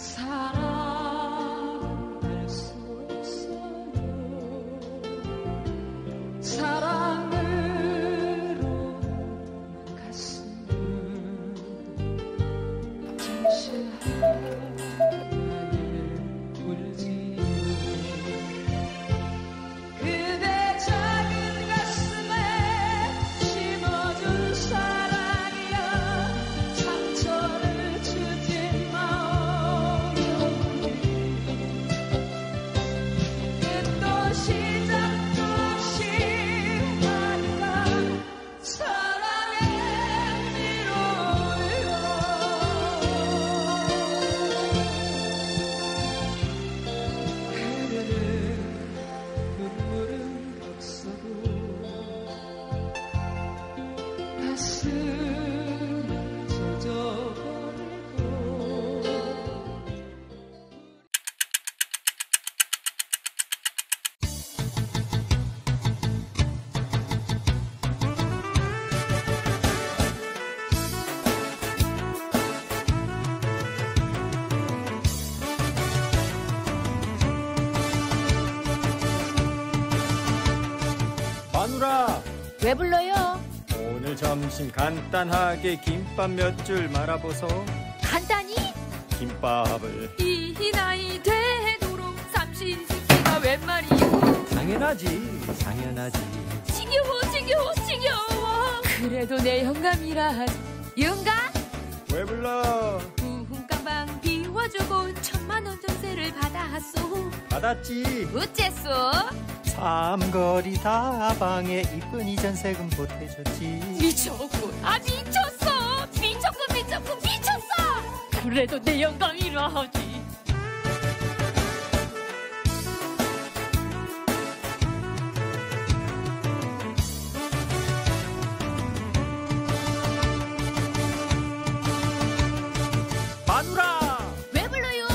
사랑할 수 있어요. 사랑으로 가슴을 진실하게 울지요. 그대 작은 가슴에 심어준 사랑이여 상처를 주지 마오. 끝도 시작도 없이 하루가 사랑의 미로요. 그대는 눈물은 없어도 가슴을 젖어버리고 마누라, 왜 불러요? 오늘 점심 간단하게 김밥 몇 줄 말아보소. 간단히? 김밥을. 이 나이 되도록 삼시세끼가 웬 말이요? 당연하지, 당연하지. 지겨워. 그래도 내 영감이라. 영감? 왜 불러? 부흥가방 비워주고 1000만원 전세를 받았소. 받았지. 어째서? 삼거리 다방에 이쁜 이전세금 보태줬지. 미쳤군. 미쳤어. 그래도 내 영감이라 하지. 마누라, 왜 불러요?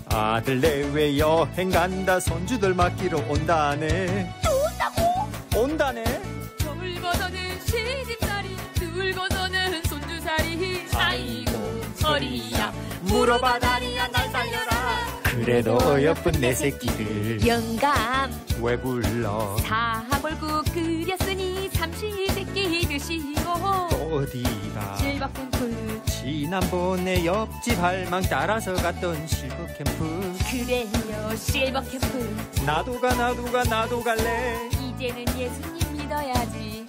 아들 내외 여행 간다. 손주들 맡기러 온다네. 또 온다고? 온다네. 늙어서는 시집살이, 늙어서는 손주살이. 아이고 허리야 물어봐 다리야 날 살려라. 그래도 어여쁜 내 새끼들 영감 왜 불러? 사골국 끓였으니 삼시세끼 드시고. 어디가? 실버캠프. 지난번에 옆집 할망 따라서 갔던 실버캠프. 그래요 실버캠프. 나도 갈래. 이제는 예수님 믿어야지.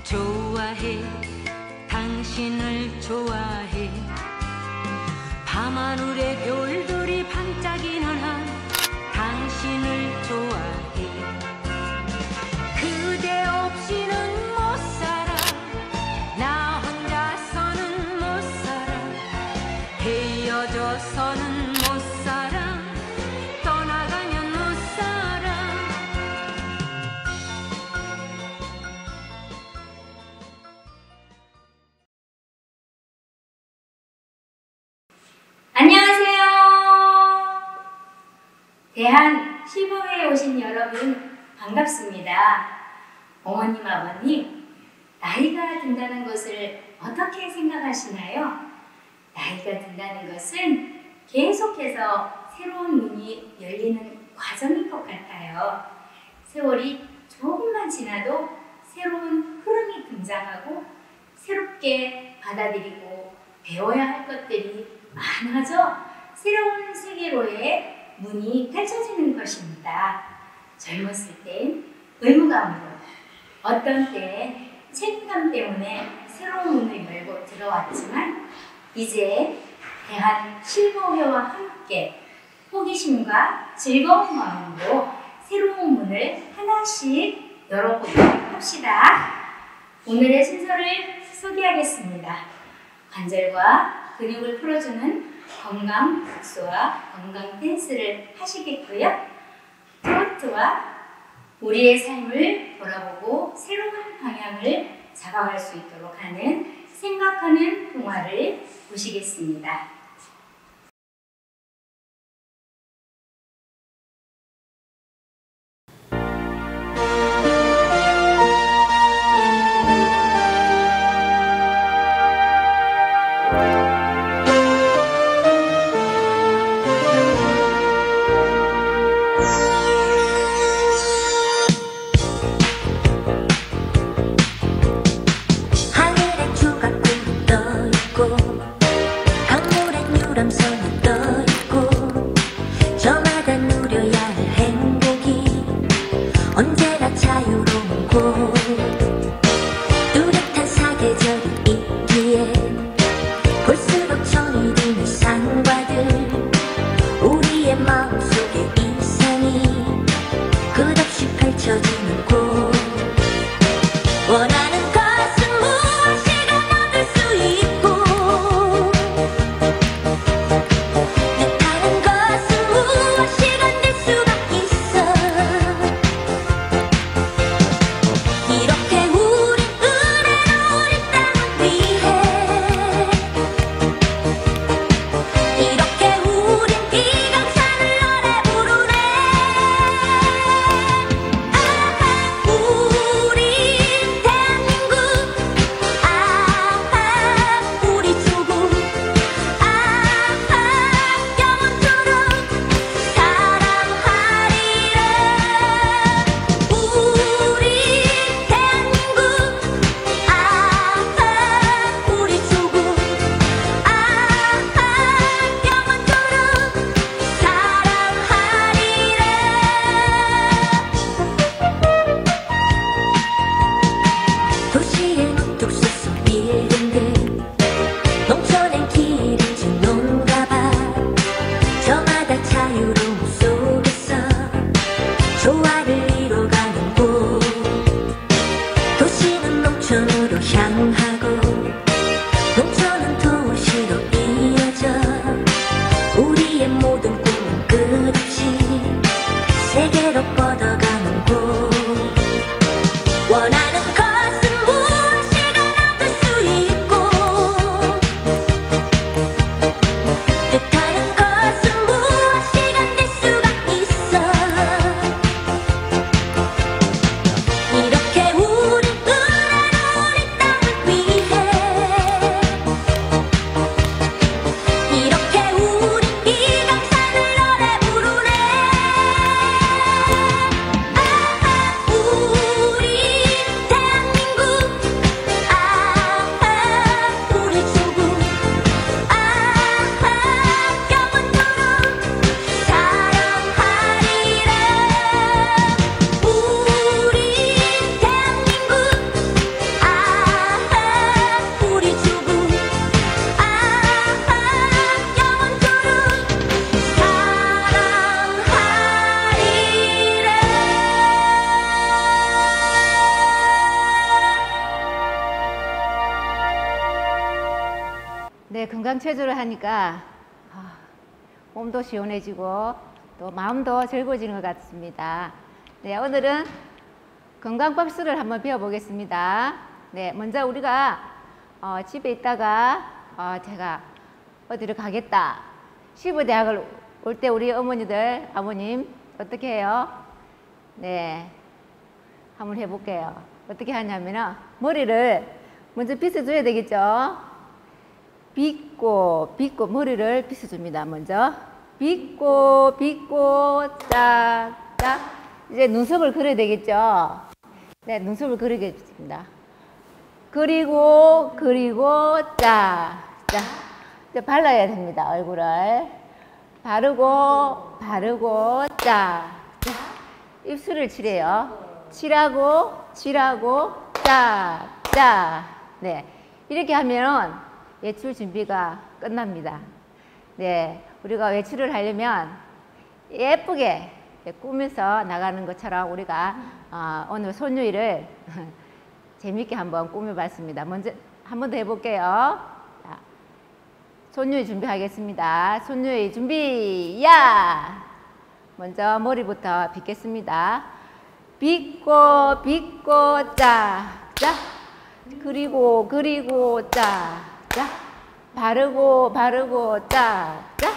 좋아해 당신을 좋아해. 밤하늘의 별들이 반짝이는 한 당신을 좋아해. 그대 없이는 못 살아. 나 혼자서는 못 살아. 헤어져서는 못 살아. 떠나가면 못 살아. 안녕하세요. 대한 시범회에 오신 여러분 반갑습니다. 어머님, 아버님, 나이가 든다는 것을 어떻게 생각하시나요? 나이가 든다는 것은 계속해서 새로운 문이 열리는 과정인 것 같아요. 세월이 조금만 지나도 새로운 흐름이 등장하고 새롭게 받아들이고 배워야 할 것들이 많아져 새로운 세계로의 문이 펼쳐지는 것입니다. 젊었을 땐 의무감으로, 어떤 때엔 책임감 때문에 새로운 문을 열고 들어왔지만 이제 대한 실버회와 함께 호기심과 즐거운 마음으로 새로운 문을 하나씩 열어보도록 합시다. 오늘의 순서를 소개하겠습니다. 관절과 근육을 풀어주는 건강 복수와 건강 댄스를 하시겠고요. 트로트와 우리의 삶을 돌아보고 새로운 방향을 잡아갈 수 있도록 하는 생각하는 동화를 보시겠습니다. 마음속에 이상이 끝없이 펼쳐지는 곳 원하는 것은 무엇이든 얻을 수 있고 뜻하는 것은 무엇이든 될 수가 있어 이렇게 우린 은혜로 우리 땅을 위해 이렇게 우린 이 강산을 노래 부르네 아하 우리 대한민국 아하 우리 조국 아하 영원토록 사랑하리라 우리 대한민국 아하 우리 조국 아하 영원토록 사랑하리라 도시의 문득 솟은 빌딩들 농촌엔 길을 주는가 봐 저마다 자유로움 속에서 조화를 이뤄가는 곳 도시는 농촌으로 향하고 농촌은 도시로 이어져 우리의 모든 꿈은 끝없이 세계로 뻗어가는 곳 원하는 것은 무엇이든 얻을 수 있고 뜻하는 것은 무엇이든 될 수가 있어 이렇게 우린 은혜로 우리 땅을 위해 이렇게 우린 이 강산을 노래 부르네 아하 우리 대한민국 아하 우리 조국 아하 영원토록 사랑하리라 우리 대한민국 아하 우리 조국 아하 영원토록 네, 건강체조를 하니까 몸도 시원해지고 또 마음도 즐거워지는 것 같습니다. 네, 오늘은 건강박수를 한번 배워보겠습니다. 네, 먼저 우리가 집에 있다가 제가 어디를 가겠다. 시부대학을 올 때 우리 어머니들, 아버님 어떻게 해요? 네, 한번 해볼게요. 어떻게 하냐면은 머리를 먼저 빗어줘야 되겠죠? 빗고 머리를 빗어줍니다. 먼저 빗고 짝짝 이제 눈썹을 그려야 되겠죠? 네, 눈썹을 그리겠습니다. 그리고 짝짝 이제 발라야 됩니다. 얼굴을 바르고 짝짝 입술을 칠해요. 칠하고 짝짝 네, 이렇게 하면 외출 준비가 끝납니다. 네, 우리가 외출을 하려면 예쁘게 꾸며서 나가는 것처럼 우리가 오늘 손유이를 재밌게 한번 꾸며봤습니다. 먼저 한 번 더 해볼게요. 자, 손유이 준비하겠습니다. 손유이 준비, 야! 먼저 머리부터 빗겠습니다. 빗고 짝짝 그리고 짝짝 바르고 짝짝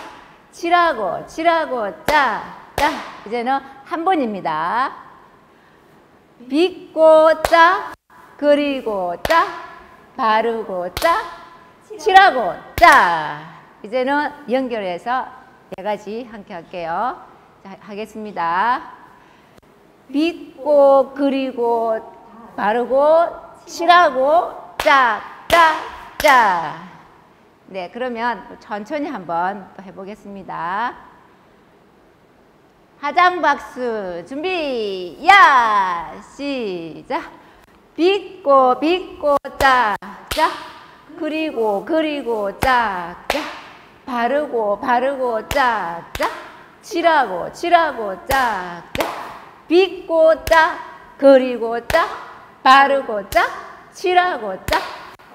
칠하고 짝짝 이제는 한 번입니다. 빗고 짝 그리고 짝 바르고 짝 칠하고 짝 이제는 연결해서 네 가지 함께 할게요. 자, 하겠습니다. 빗고 그리고 바르고 칠하고 짝짝 네, 그러면 천천히 한번 또 해보겠습니다. 하장박수 준비, 야! 시작! 빗고 짝짝 그리고 짝짝 바르고 짝짝 칠하고 짝짝 빗고 짝 그리고 짝 바르고 짝 칠하고 짝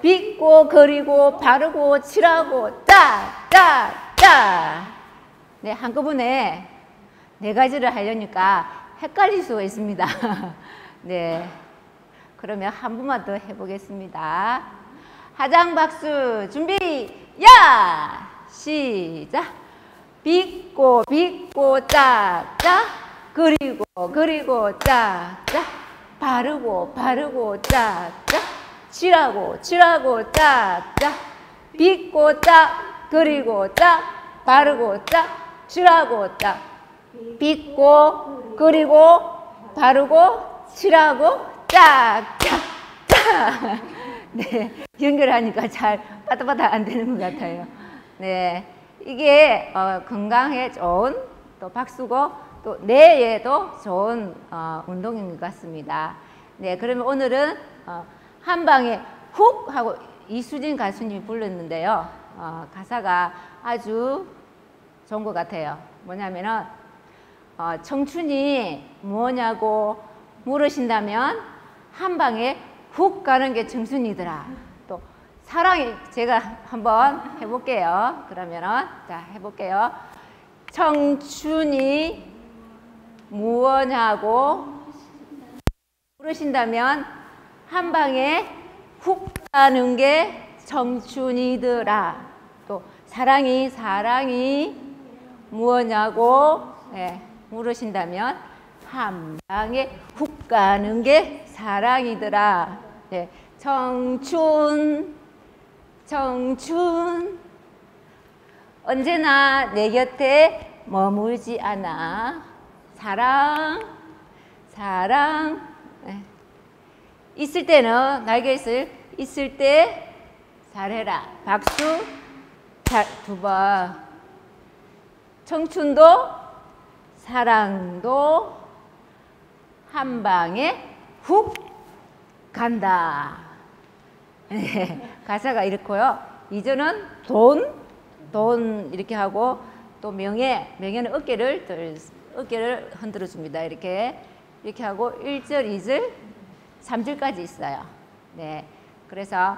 빗고 그리고 바르고 칠하고 짝짝짝. 네, 한꺼번에 네 가지를 하려니까 헷갈릴 수가 있습니다. 네, 그러면 한 번만 더 해보겠습니다. 하장 박수 준비 야 시작. 빗고 짝짝 그리고 짝짝 바르고 짝짝 칠하고 짝짝 빗고 짝 그리고 짝 바르고 짝 칠하고 짝 빗고 그리고 바르고 칠하고 짝짝 짝. 네, 연결하니까 잘 빠딱빠딱 안 되는 것 같아요. 네, 이게 건강에 좋은 또 박수고 또 뇌에도 좋은 운동인 것 같습니다. 네, 그러면 오늘은 한 방에 훅 하고 이수진 가수님이 불렀는데요. 가사가 아주 좋은 것 같아요. 뭐냐면은 청춘이 뭐냐고 물으신다면 한 방에 훅 가는 게 청춘이더라. 또 사랑이 제가 한번 해볼게요. 그러면은 자 해볼게요. 청춘이 무엇냐고 물으신다면 한 방에 훅 가는 게 청춘이더라. 또 사랑이 무엇냐고 물으신다면 한 방에 훅 가는 게 사랑이더라. 네, 청춘 언제나 내 곁에 머물지 않아. 사랑 네. 있을 때는 날개 있을 때 잘해라. 박수 두 번. 청춘도 사랑도 한 방에 훅 간다. 네, 가사가 이렇고요. 이제는 돈 이렇게 하고 또 명예는 어깨를 흔들어 줍니다. 이렇게 하고 1절, 2절, 3절까지 있어요. 네, 그래서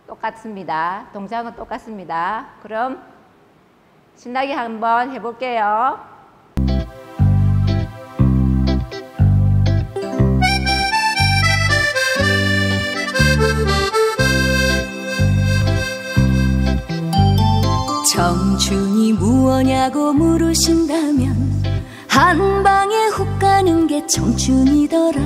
똑같습니다. 동작은 똑같습니다. 그럼 신나게 한번 해볼게요. 청춘이 무엇냐고 물으신다면 한 방에 훅 가는 게 청춘이더라.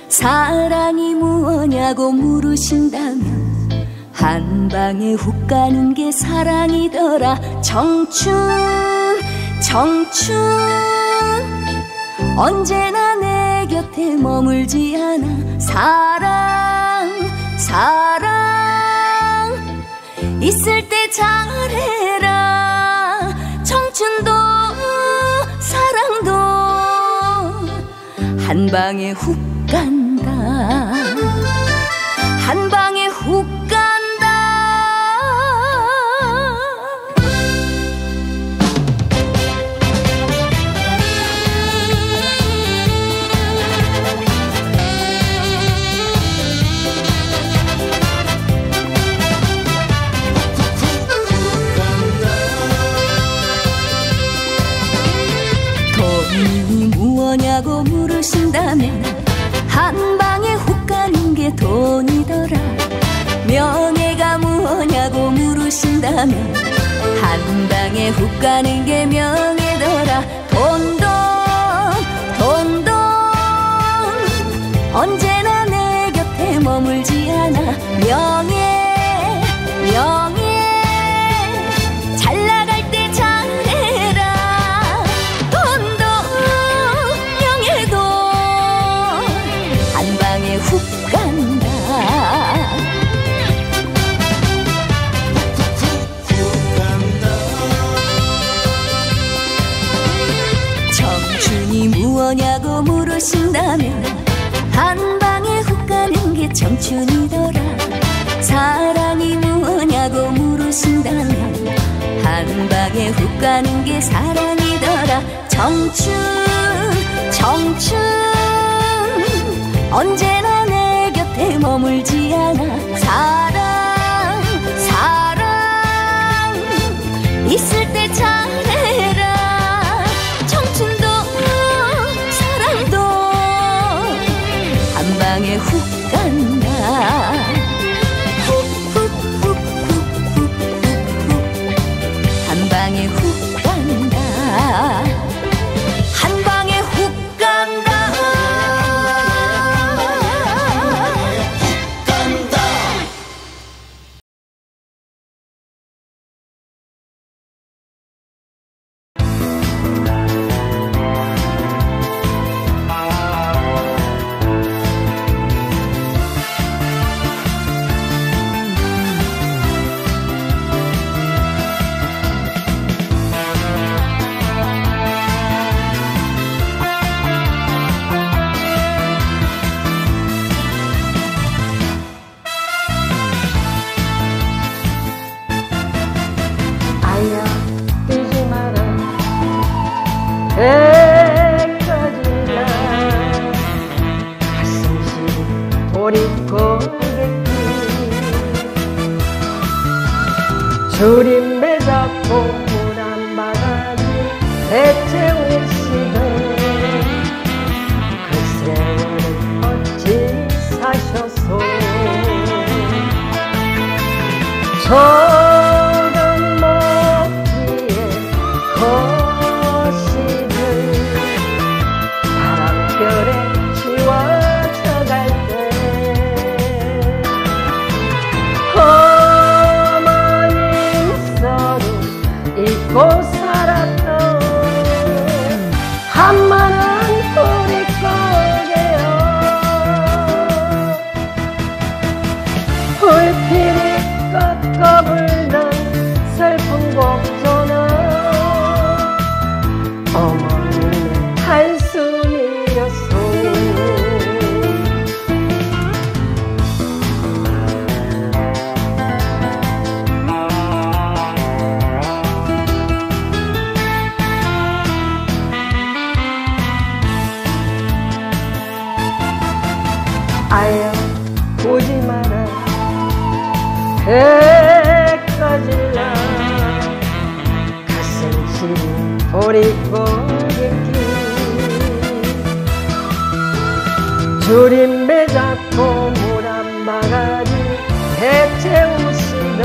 사랑이 무엇냐고 물으신다면 한 방에 훅 가는 게 사랑이더라. 청춘 언제나 내 곁에 머물지 않아. 사랑 있을 때 잘해라. 청춘도 사랑도 한 방에 훅 간다. 한 방에 훅 간다. 돈이 무엇냐고 물으신다면 한 방에 훅 가는 게 돈이더라. 명예가 무엇냐고 물으신다면 한 방에 훅 가는 게 명예더라. 돈돈 언제나 내 곁에 머물지 않아. 명예 잘 나갈 때 잘해라. 돈도 명예도 한 방에 훅 간다. 청춘이 무엇냐고 물으신다면 한 방에 훅 가는 게 청춘이더라. 사랑이 무엇냐고 물으신다면 한 방에 훅 가는 게 사랑이더라. 청춘 청춘 언제나 내 곁에 머물지 않아. 사랑 사랑 있을 때 잘해라. 청춘도 사랑도 한 방에 훅 간다. 한 방에 훅 간다. 한 방에 훅 간다. 해까지나 가슴 시린 도리고객길 주림매 잡고 물 한 바가지 대체우시던 그 세월은 어찌 사셔서 저던 먹기에 바람결에 지워져갈 때 어머님 서로 잊고 살았던 한만한 우리 거게요. 불길이 꺾어 불던 슬픈 곡조는 어머님의 한숨이었소. 아야 보지 마라 해까지나 가슴 시린 도리고객길 주림배 잡고 물 한 바가지 대체우시던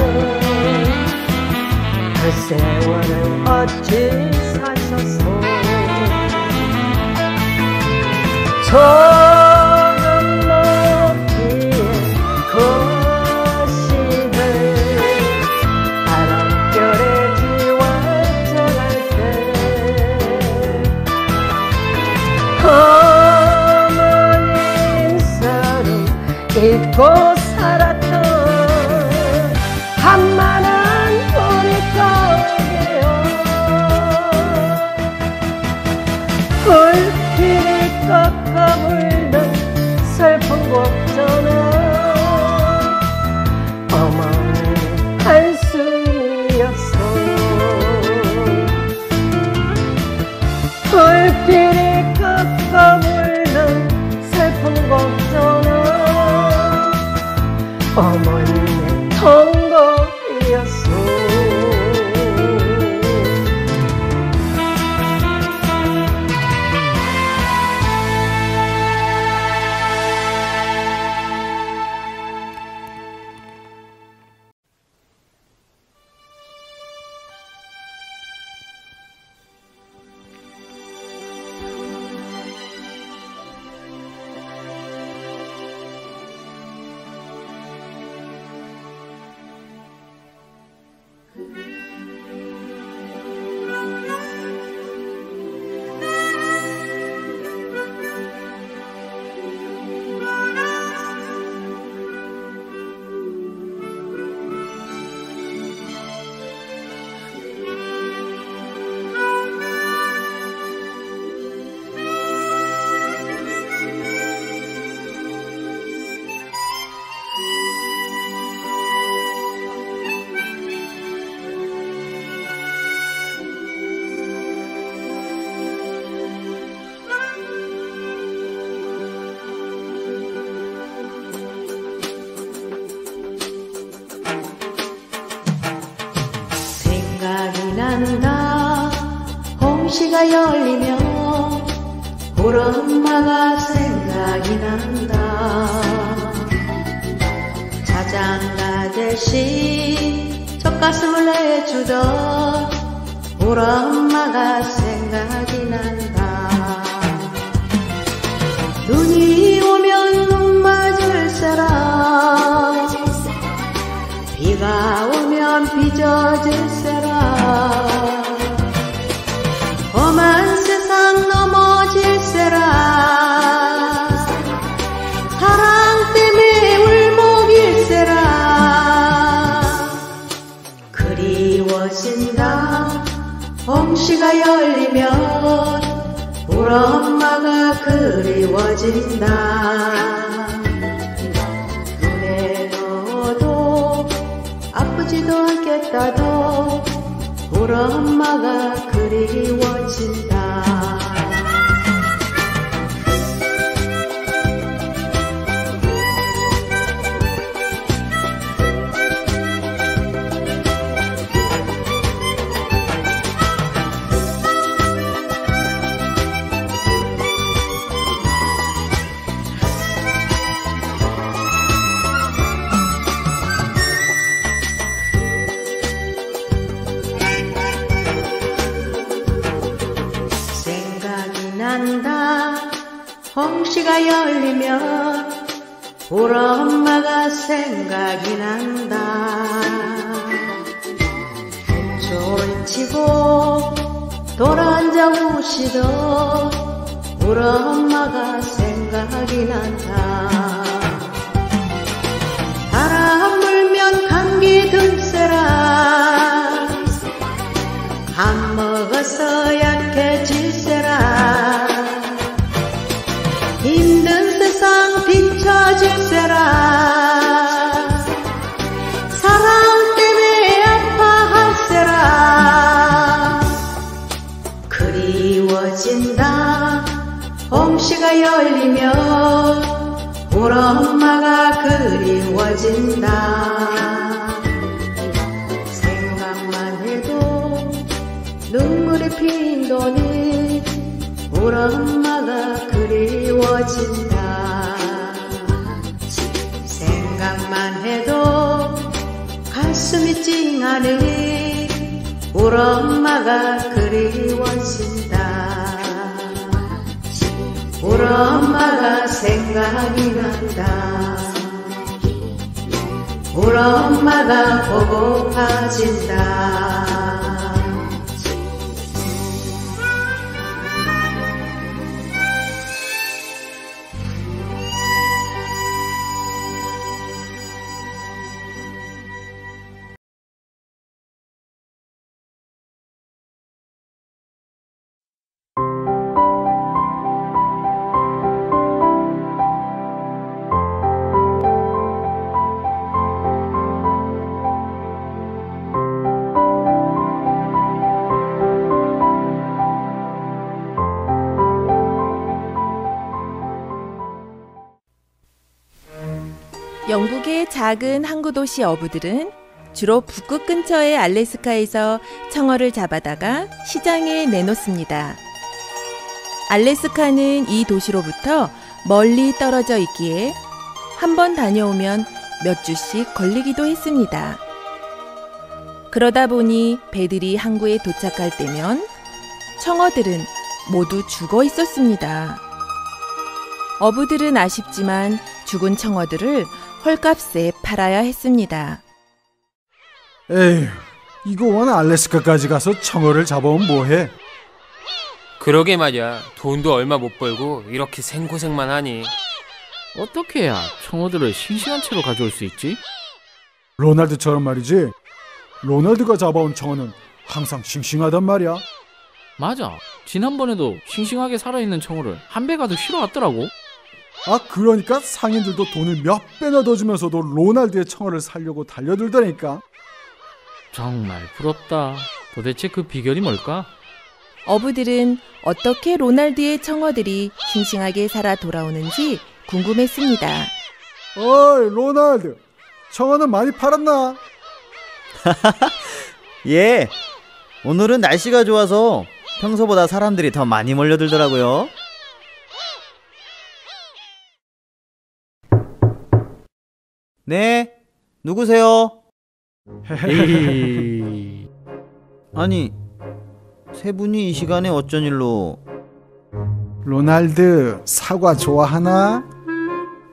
그 세월을 어찌 사셨소. 조금 먹기에 거시들 바람결에 지워져갈 때 어머님 서름 잊고 살았던 한만한 우리 거게요. 불길이 꺾어 불던 슬픈 곡조는 어머니의 한숨이었어. 불길이 꺾어 불던 슬픈 곡조는 어머니의 통곡이었어. 홍시가 열리면 우리 엄마가 생각이 난다. 자장가 대신 젖가슴을 내주던 우리 엄마가 생각이 난다. 눈이 오면 눈 맞을 사람, 비가 오면 비 젖을 사람, 험한 세상 넘어질 사람, 사랑 때문에 울먹일세라. 그리워진다. 홍시가 열리면 우리 엄마가 그리워진다. 눈에 넣어도 아프지도 않겠다도 우리 엄마가 그리워진다. 홍시가 열리면 우리 엄마가 생각이 난다. 졸치고 돌아앉아 우시던 우리 엄마가 생각이 난다. 바람 불면 감기 들세라. 밥 먹어서 약해질세라. 힘든 세상 비춰줄세라. 사랑 때문에 아파할세라. 그리워진다. 홍시가 열리면 우리 엄마가 그리워진다. 생각만 해도 눈물이 핀도니 우리 엄마가 그리워진다. 생각만 해도 가슴이 찡하네. 우리 엄마가 그리워진다. 우리 엄마가 생각이 난다. 우리 엄마가 보고파진다. 영국의 작은 항구 도시 어부들은 주로 북극 근처의 알래스카에서 청어를 잡아다가 시장에 내놓습니다. 알래스카는 이 도시로부터 멀리 떨어져 있기에 한 번 다녀오면 몇 주씩 걸리기도 했습니다. 그러다 보니 배들이 항구에 도착할 때면 청어들은 모두 죽어 있었습니다. 어부들은 아쉽지만 죽은 청어들을 헐값에 팔아야 했습니다. 에휴, 이거 원 알래스카까지 가서 청어를 잡아오면 뭐해? 그러게 말이야. 돈도 얼마 못 벌고 이렇게 생고생만 하니. 어떻게 해야 청어들을 싱싱한 채로 가져올 수 있지? 로날드처럼 말이지. 로날드가 잡아온 청어는 항상 싱싱하단 말이야. 맞아. 지난번에도 싱싱하게 살아있는 청어를 한 배 가득 실어왔더라고. 아, 그러니까 상인들도 돈을 몇 배나 더 주면서도 로날드의 청어를 사려고 달려들더니까. 정말 부럽다. 도대체 그 비결이 뭘까? 어부들은 어떻게 로날드의 청어들이 싱싱하게 살아 돌아오는지 궁금했습니다. 어이, 로날드, 청어는 많이 팔았나? 예, 오늘은 날씨가 좋아서 평소보다 사람들이 더 많이 몰려들더라고요. 네? 누구세요? 아니, 세 분이 이 시간에 어쩐 일로? 로날드, 사과 좋아하나?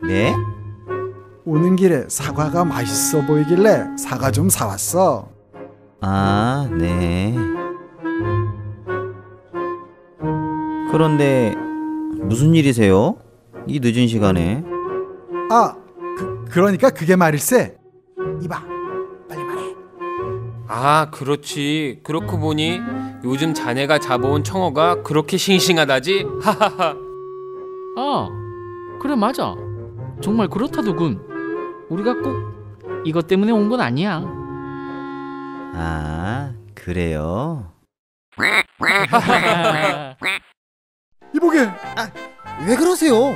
네? 오는 길에 사과가 맛있어 보이길래 사과 좀 사왔어. 아, 네. 그런데 무슨 일이세요? 이 늦은 시간에? 아, 그러니까 그게 말일세. 이봐, 빨리 말해. 아, 그렇지. 그렇고 보니 요즘 자네가 잡아온 청어가 그렇게 싱싱하다지? 하하하. 아, 그래 맞아. 정말 그렇다더군. 우리가 꼭 이것 때문에 온 건 아니야. 아, 그래요? 이보게. 아, 왜 그러세요?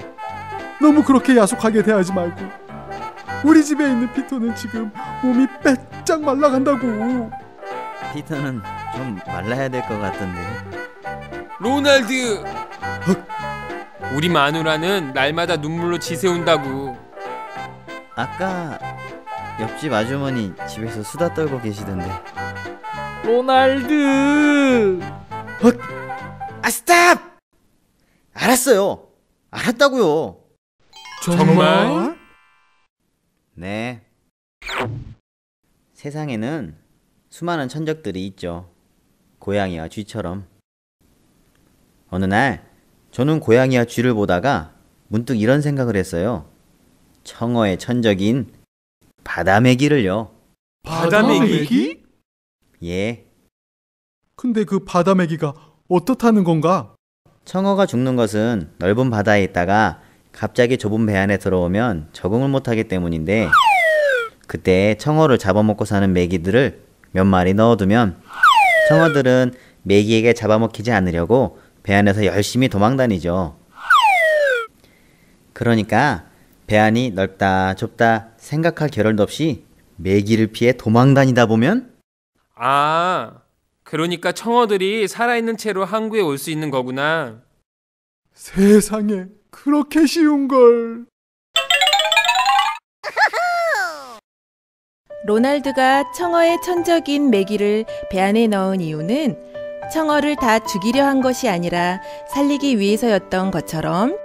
너무 그렇게 야속하게 대하지 말고. 우리 집에 있는 피터는 지금 몸이 빼짝 말라간다고. 피터는 좀 말라야 될 것 같던데. 로날드! 우리 마누라는 날마다 눈물로 지새운다고. 아까 옆집 아주머니 집에서 수다 떨고 계시던데. 로날드! 아, 스탑! 알았어요. 알았다고요. 정말? 네. 세상에는 수많은 천적들이 있죠. 고양이와 쥐처럼. 어느 날 저는 고양이와 쥐를 보다가 문득 이런 생각을 했어요. 청어의 천적인 바다메기를요. 바다메기? 예. 근데 그 바다메기가 어떻다는 건가? 청어가 죽는 것은 넓은 바다에 있다가 갑자기 좁은 배 안에 들어오면 적응을 못하기 때문인데, 그때 청어를 잡아먹고 사는 메기들을 몇 마리 넣어두면 청어들은 메기에게 잡아먹히지 않으려고 배 안에서 열심히 도망다니죠. 그러니까 배 안이 넓다 좁다 생각할 겨를도 없이 메기를 피해 도망다니다 보면, 아, 그러니까 청어들이 살아있는 채로 항구에 올 수 있는 거구나. 세상에, 그렇게 쉬운 걸. 로날드가 청어의 천적인 메기를 배 안에 넣은 이유는 청어를 다 죽이려 한 것이 아니라 살리기 위해서였던 것처럼,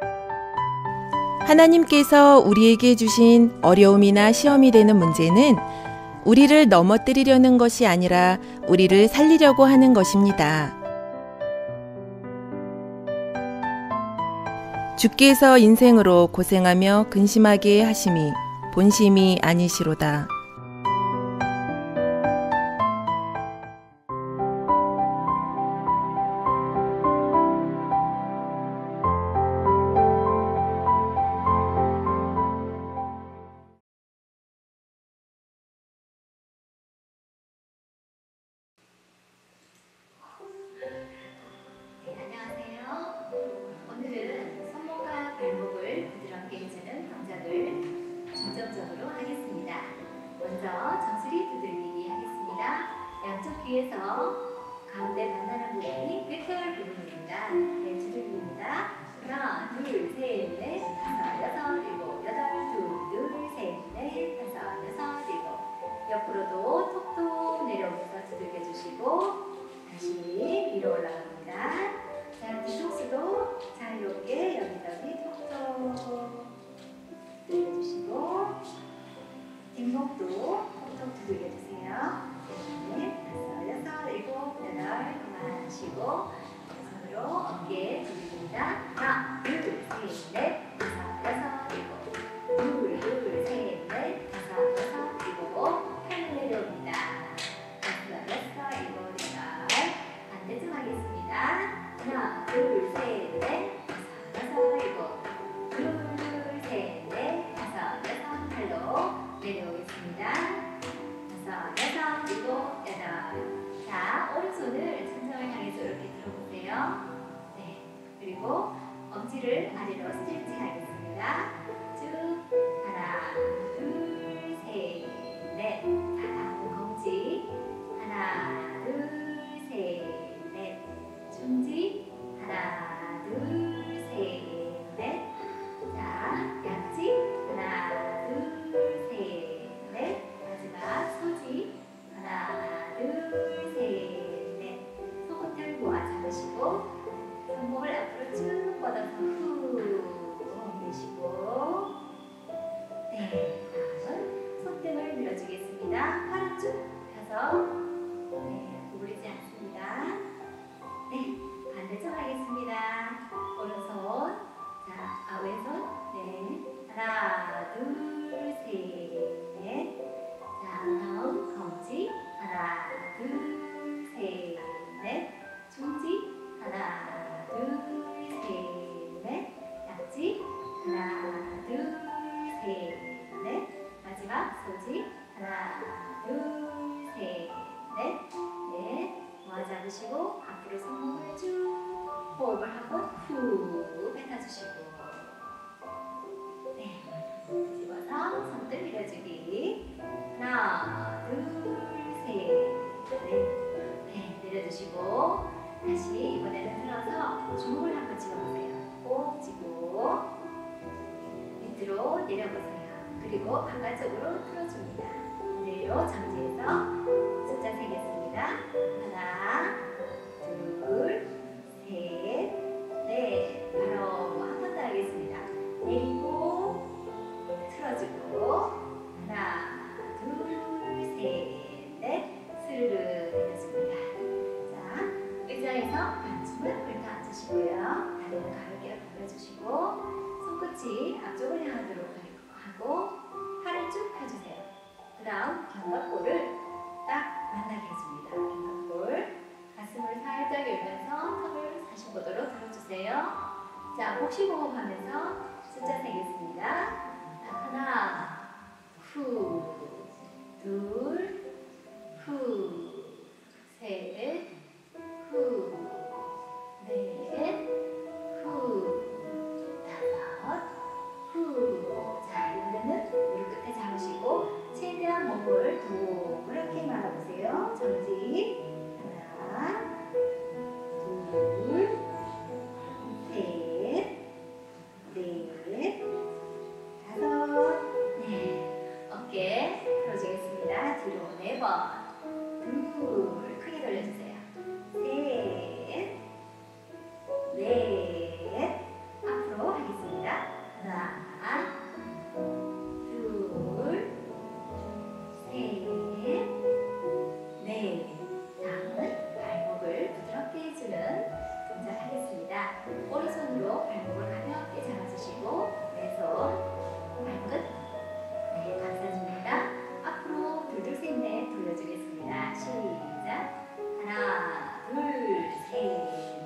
하나님께서 우리에게 주신 어려움이나 시험이 되는 문제는 우리를 넘어뜨리려는 것이 아니라 우리를 살리려고 하는 것입니다. 주께서 인생으로 고생하며 근심하게 하심이 본심이 아니시로다. 오늘은 손목과 발목을 부드럽게 해주는 동작을 중점적으로 하겠습니다. 먼저 정수리 두들기기 하겠습니다. 양쪽 귀에서 가운데 만나는 부분이 꾀털 부분입니다. 네, 두들기입니다. 하나, 둘, 셋, 넷, 다섯, 여섯, 일곱, 여덟, 둘, 셋, 넷, 다섯, 여섯, 일곱. 옆으로도 톡톡 내려오면서 두들겨 주시고 다시 위로 올라갑니다. 자, 뒤통수도 자유롭게 여기저기 톡톡 두들겨주시고 뒷목도 톡톡 두들겨주세요. 네, 다섯, 여섯, 일곱, 여덟, 그만하시고 손으로 어깨 두들깁니다. 하나, 둘, 셋, 넷, 다섯, 여섯, 일곱, 둘, 셋, 넷, 다섯, 여섯, 일곱, 팔 내려옵니다. 다섯, 여섯, 일곱, 여덟, 반대쪽 하겠습니다. 하나, 둘, 셋, 넷, 다섯, 여섯, 일곱, 둘, 셋, 넷, 다섯, 여섯, 팔로 내려오겠습니다. 다섯, 여섯, 일곱, 여덟. 자, 오른손을 천장을 향해서 이렇게 들어보세요. 네, 그리고 엄지를 아래로 스트레칭 하겠습니다. 쭉 하나, 둘, 셋, 넷. 자, 검지 하나, 둘, 셋, 넷. 중지 후 뱉어주시고 네, 뒤집어서 손등 밀어주기 하나 둘셋넷 네, 내려주시고 다시 이번에는 들어서 주먹을 한번 집어보세요. 꼭 쥐고 밑으로 내려보세요. 그리고 바깥쪽으로 틀어줍니다. 그대로 정지해서 숫자 세겠습니다. 하나 둘 셋 넷 바로 한 번 더 하겠습니다. 내리고 틀어주고 하나 둘 셋 넷 스르르 내려줍니다. 자, 의자에서 반쯤을 훑어 앉으시고요. 다리는 가볍게 벌려주시고 손끝이 앞쪽을 향하도록 하고 팔을 쭉 펴주세요. 그 다음 견갑골을 딱 만나게 해줍니다. 견갑골 가슴을 살짝 열면서 턱을 45도로 들어주세요. 자, 복식호흡 하면서 숫자 세겠습니다. 하나 후 둘 후 셋 후 넷 후 다섯 후. 자, 이번에는 무릎 끝에 잡으시고 최대한 목을 동그랗게 말아보세요. 정지. 하나 둘 셋 넷 다섯 네. 어깨 풀어주겠습니다. 뒤로 4번 둘 크게 돌려주세요. 셋 넷 앞으로 하겠습니다. 하나 둘 셋 넷 다음은 발목을 부드럽게 해주는 동작 하겠습니다. 오른손으로 발목을 가볍게 잡아주시고 왼손 발끝 네, 감싸줍니다. 앞으로 둘 셋 넷 돌려주겠습니다. 시작. 하나 둘 셋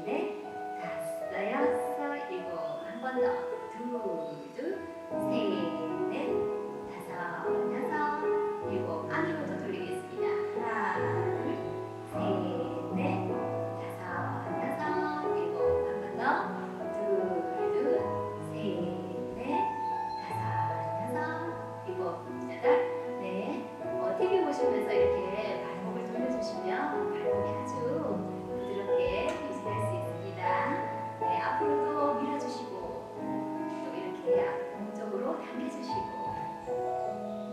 넷 다섯 여섯 일곱 한 번 더 둘 셋 넷 다섯 여섯 일곱 안으로도 돌리겠습니다. 하나 둘 셋 넷 다섯 여섯 일곱 한 번 더 둘 셋 넷 다섯 여섯 일곱 여덟 네. TV 보시면서 이렇게 발목을 돌려주시면 발목이 아주 부드럽게 유지될 수 있습니다. 네, 앞으로도 밀어주시고 또 이렇게 오른쪽으로 당겨주시고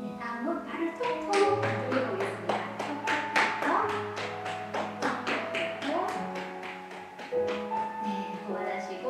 네, 다음은 발을 톡톡 돌려보겠습니다. 톡톡 톡톡 네, 그만하시고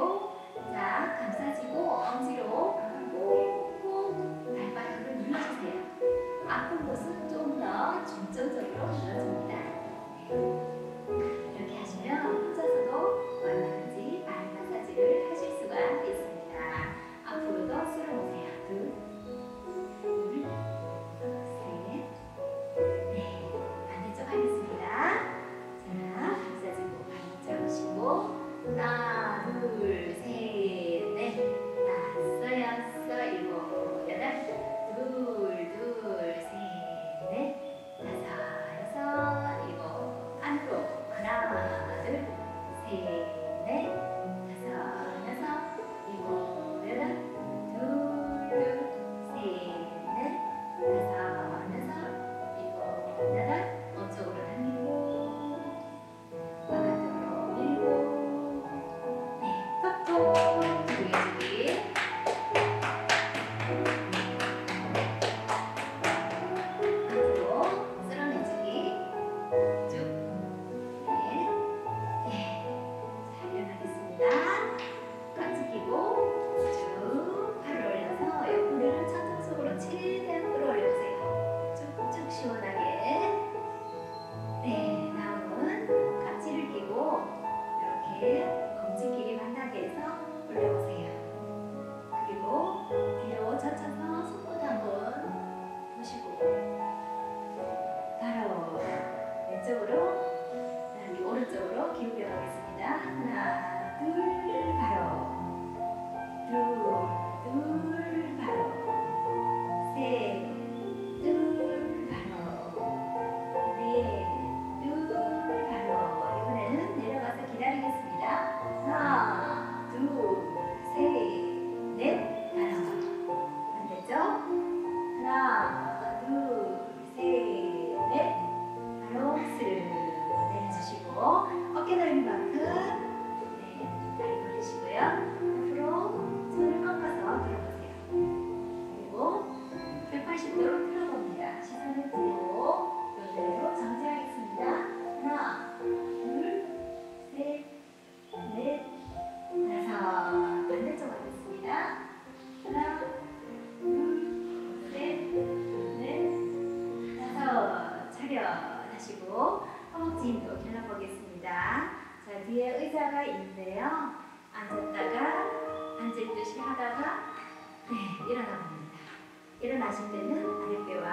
하실 때는 아랫배와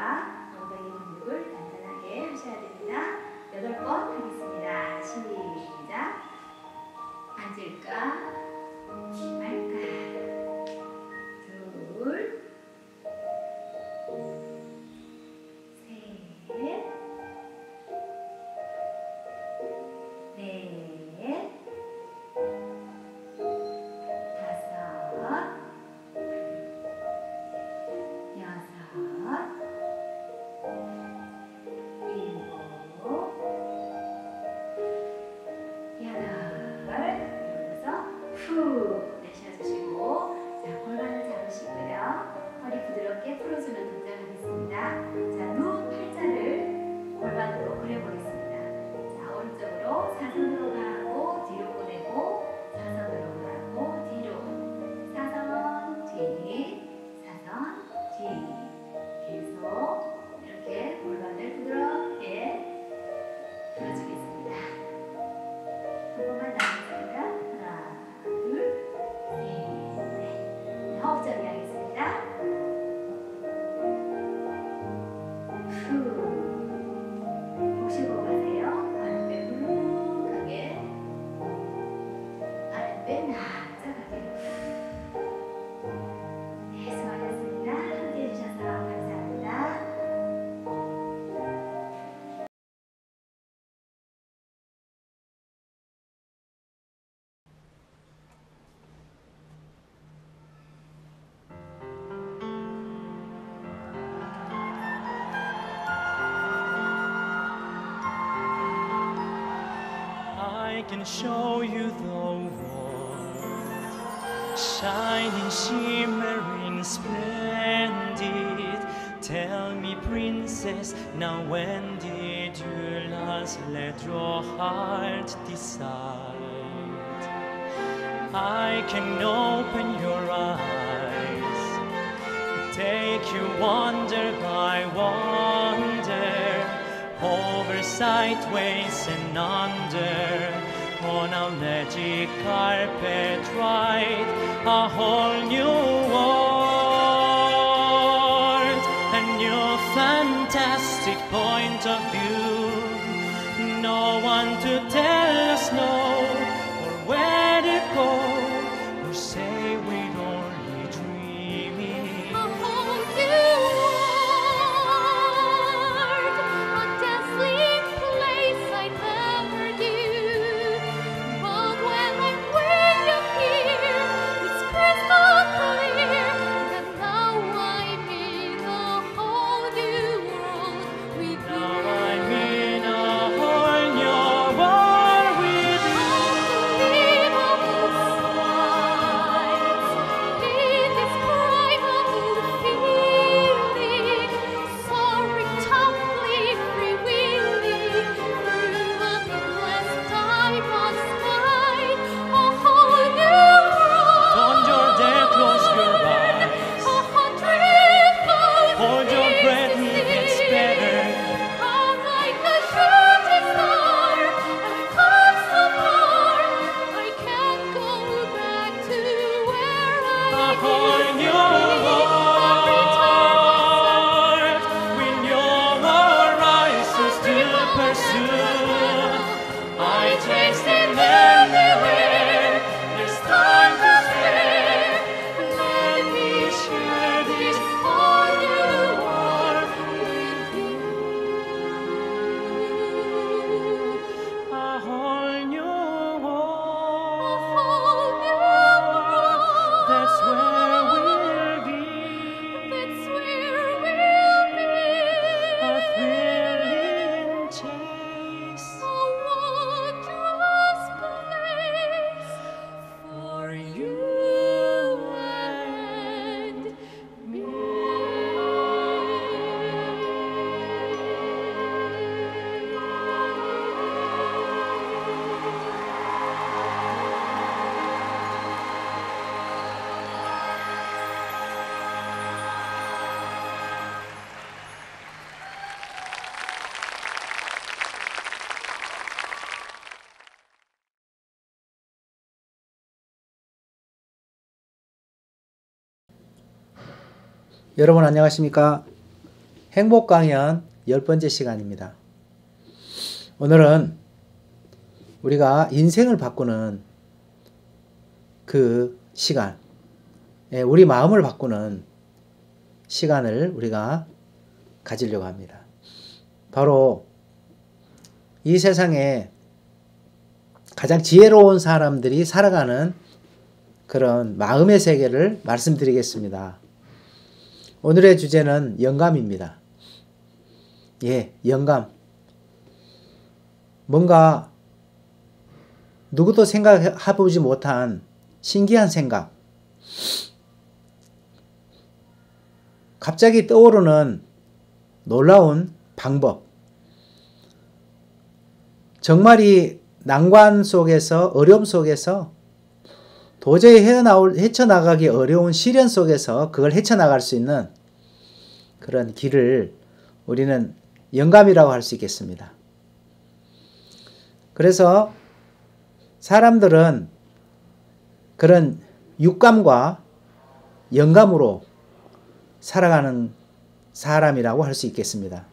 엉덩이 근육을 단단하게 하셔야 됩니다. 8번 하겠습니다. 시작. 앉을까 말까. 둘, 셋, 넷, 다섯, 여섯, 일곱, 여덟. 이러면서 후 내쉬어주시고, 자, 골반을 잡으시고요. 허리 부드럽게 풀어주는 동작하겠습니다. 자, 누운 팔자를 골반으로 그려보겠습니다. 자, 오른쪽으로 사선으로 가고 뒤로 보내고, 사선으로 가고 뒤로, 사선 뒤, 사선 뒤. 계속 이렇게 골반을 부드럽게 풀어주겠습니다. 한 번만 더 하겠습니다. 하나, 둘, 셋, 넷. 호흡 정리하겠습니다. 후. 보시고 가세요. 아랫배 훌륭하게, 아랫배 납작하게. 네, 수고하셨습니다. 함께 해주셔서 감사합니다. I can show you the world, shining, shimmering, splendid. Tell me, princess, now when did you last let your heart decide? I can open your eyes, take you wonder by wonder, over, sideways and under, on a magic carpet ride, a whole new world, a new fantastic point of view. No one to tell us no, or where to go, or say we're only dreaming. A whole new world, a dazzling place I never knew. But when I'm with you here, it's crystal clear that now I'm in a whole new world with you. Now I'm in a whole new world with you. Unbelievable sights, indescribable feeling, soaring softly, free-wheeling through an endless diamond sky, a whole new world. Don't you dare close your eyes. 100,000 Hold your breath, it gets better. I'm like a shooting star, I've come so far, I can't go back to where A I whole new world with new horizons to pursue. I chase them everywhere. There's time to spare. Let me share this whole new world with you. A whole new world. That's where we're 여러분 안녕하십니까? 행복 강연 10번째 시간입니다. 오늘은 우리가 인생을 바꾸는 그 시간, 우리 마음을 바꾸는 시간을 우리가 가지려고 합니다. 바로 이 세상에 가장 지혜로운 사람들이 살아가는 그런 마음의 세계를 말씀드리겠습니다. 오늘의 주제는 영감입니다. 영감. 뭔가 누구도 생각해보지 못한 신기한 생각. 갑자기 떠오르는 놀라운 방법. 정말이 난관 속에서, 어려움 속에서 도저히 헤쳐나가기 어려운 시련 속에서 그걸 헤쳐나갈 수 있는 그런 길을 우리는 영감이라고 할 수 있겠습니다. 그래서 사람들은 그런 육감과 영감으로 살아가는 사람이라고 할 수 있겠습니다.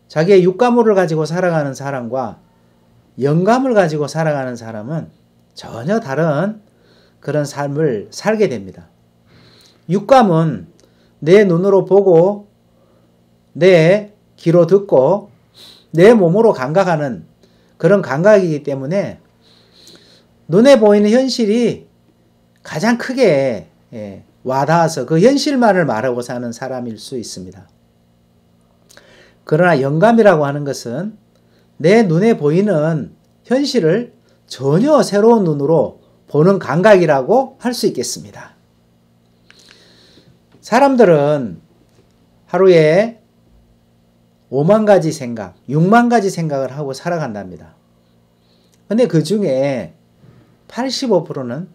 자기의 육감을 가지고 살아가는 사람과 영감을 가지고 살아가는 사람은 전혀 다른 그런 삶을 살게 됩니다. 육감은 내 눈으로 보고 내 귀로 듣고 내 몸으로 감각하는 그런 감각이기 때문에 눈에 보이는 현실이 가장 크게 와닿아서 그 현실만을 말하고 사는 사람일 수 있습니다. 그러나 영감이라고 하는 것은 내 눈에 보이는 현실을 전혀 새로운 눈으로 보는 감각이라고 할 수 있겠습니다. 사람들은 하루에 5만 가지 생각, 6만 가지 생각을 하고 살아간답니다. 근데 그 중에 85%는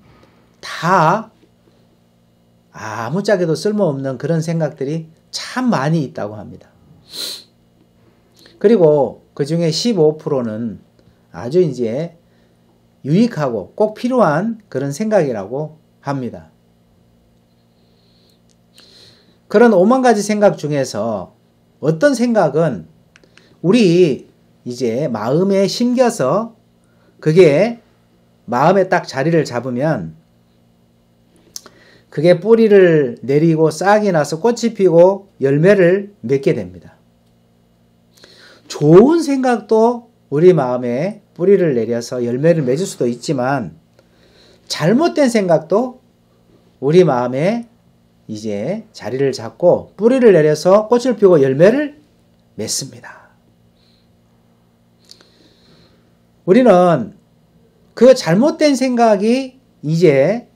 다 아무짝에도 쓸모없는 그런 생각들이 참 많이 있다고 합니다. 그리고 그 중에 15%는 아주 이제 유익하고 꼭 필요한 그런 생각이라고 합니다. 그런 5만 가지 생각 중에서 어떤 생각은 우리 이제 마음에 심겨서 그게 마음에 딱 자리를 잡으면 그게 뿌리를 내리고 싹이 나서 꽃이 피고 열매를 맺게 됩니다. 좋은 생각도 우리 마음에 뿌리를 내려서 열매를 맺을 수도 있지만 잘못된 생각도 우리 마음에 이제 자리를 잡고 뿌리를 내려서 꽃을 피우고 열매를 맺습니다. 우리는 그 잘못된 생각이 이제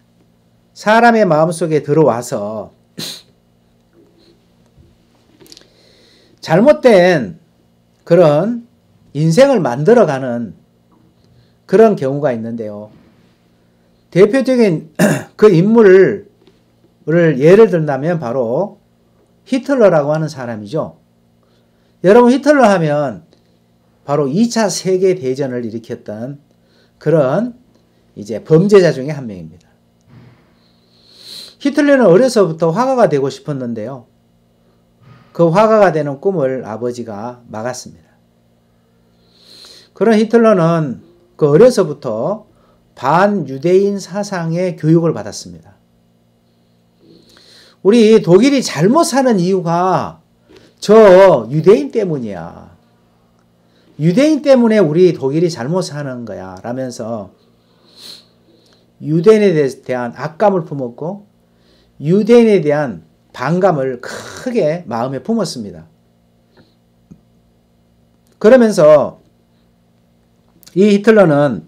사람의 마음속에 들어와서 잘못된 그런 인생을 만들어가는 그런 경우가 있는데요. 대표적인 그 인물을 예를 든다면 바로 히틀러라고 하는 사람이죠. 여러분 히틀러 하면 바로 2차 세계대전을 일으켰던 그런 이제 범죄자 중에 한 명입니다. 히틀러는 어려서부터 화가가 되고 싶었는데요. 그 화가가 되는 꿈을 아버지가 막았습니다. 그런 히틀러는 그 어려서부터 반유대인 사상의 교육을 받았습니다. 우리 독일이 잘못 사는 이유가 저 유대인 때문이야. 유대인 때문에 우리 독일이 잘못 사는 거야. 라면서 유대인에 대한 악감을 품었고 유대인에 대한 반감을 크게 마음에 품었습니다. 그러면서 이 히틀러는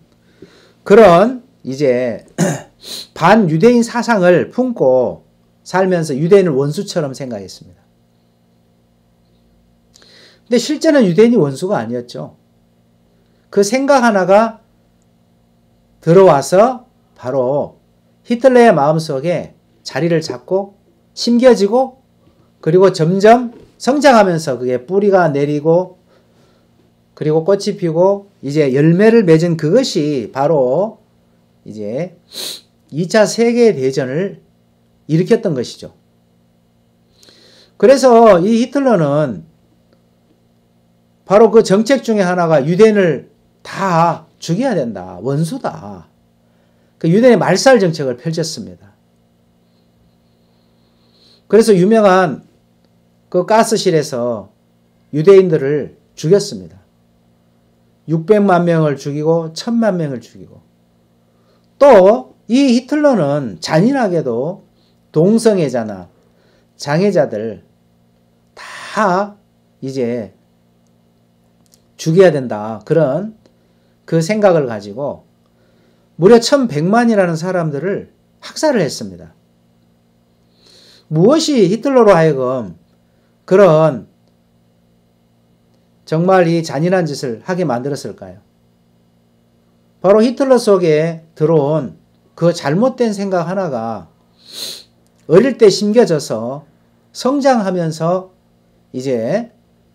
그런 이제 반유대인 사상을 품고 살면서 유대인을 원수처럼 생각했습니다. 근데 실제는 유대인이 원수가 아니었죠. 그 생각 하나가 들어와서 바로 히틀러의 마음속에 자리를 잡고 심겨지고 그리고 점점 성장하면서 그게 뿌리가 내리고 그리고 꽃이 피고 이제 열매를 맺은 그것이 바로 이제 2차 세계대전을 일으켰던 것이죠. 그래서 이 히틀러는 바로 그 정책 중에 하나가 유대인을 다 죽여야 된다. 원수다. 그 유대인의 말살 정책을 펼쳤습니다. 그래서 유명한 그 가스실에서 유대인들을 죽였습니다. 600만 명을 죽이고 1000만 명을 죽이고, 또 이 히틀러는 잔인하게도 동성애자나 장애자들 다 이제 죽여야 된다. 그런 그 생각을 가지고 무려 1100만이라는 사람들을 학살을 했습니다. 무엇이 히틀러로 하여금 그런 정말 이 잔인한 짓을 하게 만들었을까요? 바로 히틀러 속에 들어온 그 잘못된 생각 하나가 어릴 때 심겨져서 성장하면서 이제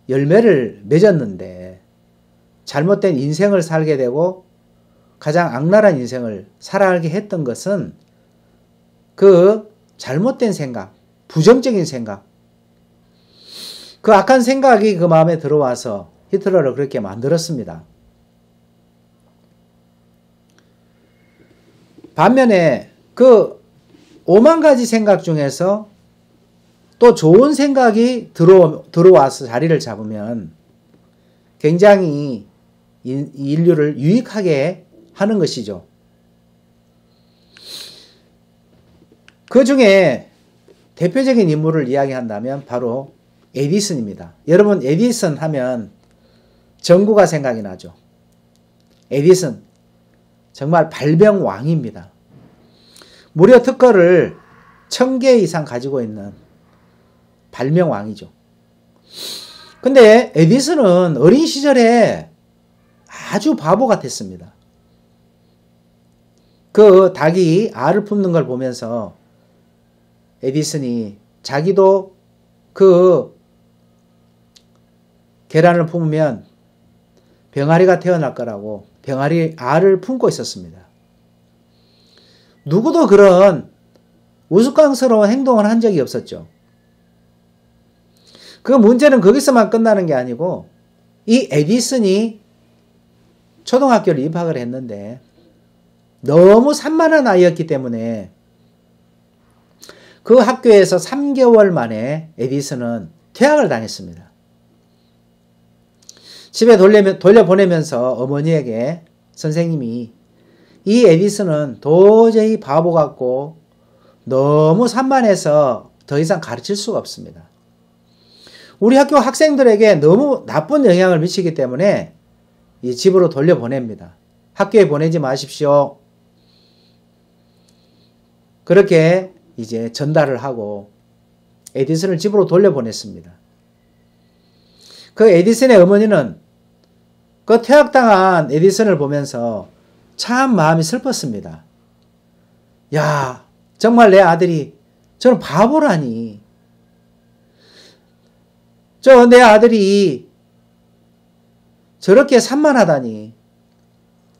열매를 맺었는데, 잘못된 인생을 살게 되고 가장 악랄한 인생을 살아가게 했던 것은 그 잘못된 생각, 부정적인 생각, 그 악한 생각이 그 마음에 들어와서 히틀러를 그렇게 만들었습니다. 반면에 그 5만 가지 생각 중에서 또 좋은 생각이 들어와서 자리를 잡으면 굉장히 인류를 유익하게 하는 것이죠. 그 중에 대표적인 인물을 이야기한다면 바로 에디슨입니다. 여러분, 에디슨 하면 전구가 생각이 나죠. 에디슨 정말 발명왕입니다. 무려 특허를 1000개 이상 가지고 있는 발명왕이죠. 근데 에디슨은 어린 시절에 아주 바보 같았습니다. 그 닭이 알을 품는 걸 보면서 에디슨이 자기도 그 계란을 품으면 병아리가 태어날 거라고 병아리 알을 품고 있었습니다. 누구도 그런 우스꽝스러운 행동을 한 적이 없었죠. 그 문제는 거기서만 끝나는 게 아니고, 이 에디슨이 초등학교를 입학을 했는데 너무 산만한 아이였기 때문에 그 학교에서 3개월 만에 에디슨은 퇴학을 당했습니다. 집에 돌려보내면서 어머니에게 선생님이 이 에디슨은 도저히 바보 같고 너무 산만해서 더 이상 가르칠 수가 없습니다. 우리 학교 학생들에게 너무 나쁜 영향을 미치기 때문에 이 집으로 돌려보냅니다. 학교에 보내지 마십시오. 그렇게 이제 전달을 하고 에디슨을 집으로 돌려보냈습니다. 그 에디슨의 어머니는 그 퇴학당한 에디슨을 보면서 참 마음이 슬펐습니다. 야, 정말 내 아들이 저는 바보라니. 내 아들이 저렇게 산만하다니.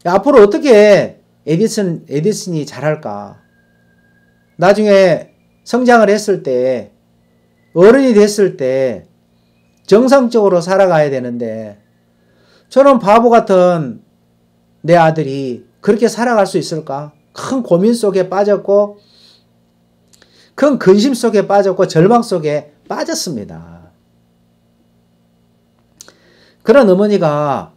야, 앞으로 어떻게 에디슨이 잘할까? 나중에 성장을 했을 때, 어른이 됐을 때 정상적으로 살아가야 되는데 저런 바보 같은 내 아들이 그렇게 살아갈 수 있을까? 큰 고민 속에 빠졌고, 큰 근심 속에 빠졌고, 절망 속에 빠졌습니다. 그런 어머니가